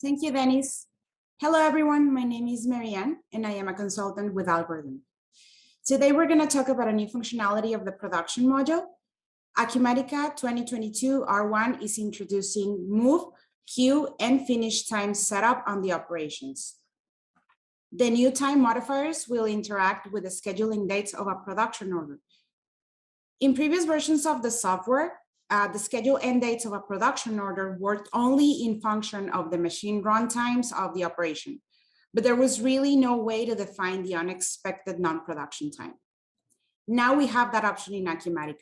Thank you, Dennis. Hello, everyone. My name is Marianne, and I am a consultant with Algorithm. Today, we're going to talk about a new functionality of the production module. Acumatica 2022 R1 is introducing move, queue, and finish time setup on the operations. The new time modifiers will interact with the scheduling dates of a production order. In previous versions of the software, the schedule end dates of a production order worked only in function of the machine run times of the operation, but there was really no way to define the unexpected non-production time. Now we have that option in Acumatica.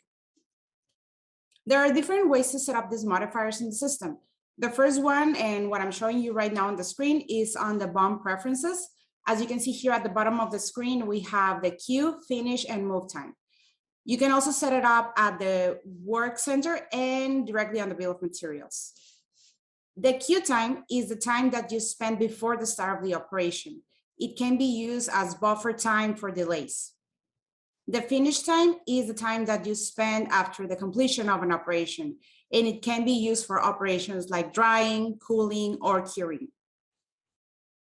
There are different ways to set up these modifiers in the system. The first one, and what I'm showing you right now on the screen, is on the BOM preferences. As you can see here at the bottom of the screen, we have the queue, finish, and move time. You can also set it up at the work center and directly on the bill of materials. The queue time is the time that you spend before the start of the operation. It can be used as buffer time for delays. The finish time is the time that you spend after the completion of an operation, and it can be used for operations like drying, cooling, or curing.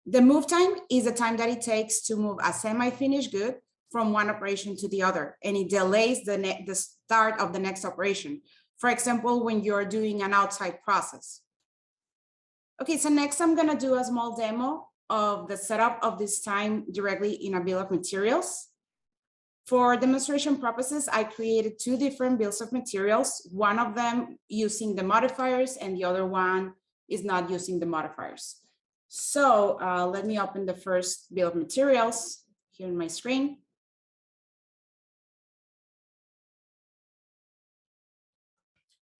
The move time is the time that it takes to move a semi-finished good from one operation to the other, and it delays the start of the next operation. For example, when you're doing an outside process. Okay, so next I'm gonna do a small demo of the setup of this time directly in a bill of materials. For demonstration purposes, I created two different bills of materials, one of them using the modifiers and the other one is not using the modifiers. So let me open the first bill of materials here on my screen.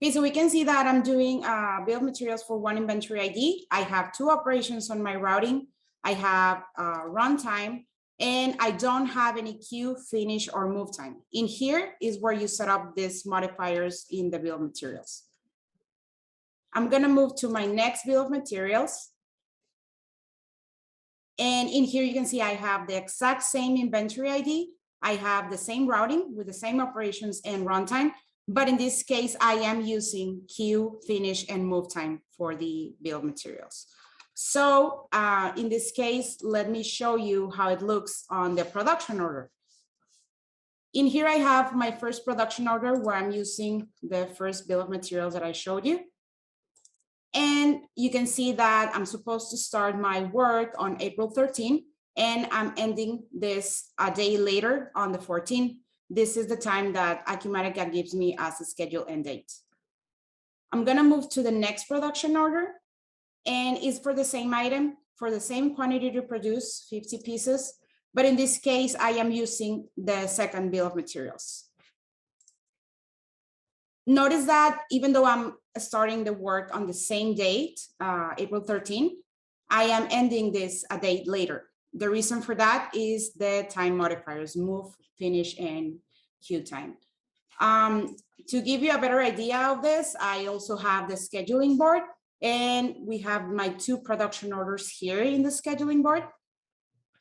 Okay, so we can see that I'm doing a bill of materials for one inventory ID. I have two operations on my routing. I have runtime, and I don't have any queue, finish, or move time. In here is where you set up these modifiers in the bill of materials. I'm gonna move to my next bill of materials. And in here, you can see I have the exact same inventory ID. I have the same routing with the same operations and runtime. But in this case, I am using queue, finish, and move time for the bill of materials. So in this case, let me show you how it looks on the production order. In here, I have my first production order where I'm using the first bill of materials that I showed you. And you can see that I'm supposed to start my work on April 13, and I'm ending this a day later on the 14th. This is the time that Acumatica gives me as a schedule end date. I'm gonna move to the next production order, and it's for the same item, for the same quantity to produce, 50 pieces. But in this case, I am using the second bill of materials. Notice that even though I'm starting the work on the same date, April 13, I am ending this a day later. The reason for that is the time modifiers, move, finish, and queue time. To give you a better idea of this, I also have the scheduling board, and we have my two production orders here in the scheduling board.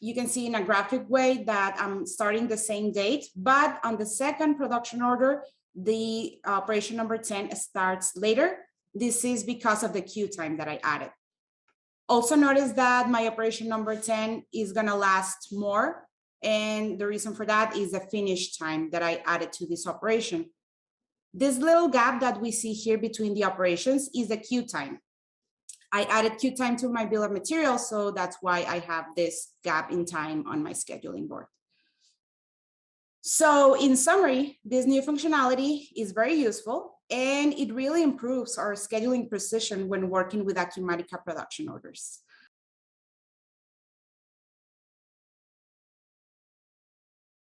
You can see in a graphic way that I'm starting the same date, but on the second production order, the operation number 10 starts later. This is because of the queue time that I added. Also notice that my operation number 10 is gonna last more. And the reason for that is the finish time that I added to this operation. This little gap that we see here between the operations is the queue time. I added queue time to my bill of materials, so that's why I have this gap in time on my scheduling board. So in summary, this new functionality is very useful, and it really improves our scheduling precision when working with Acumatica production orders.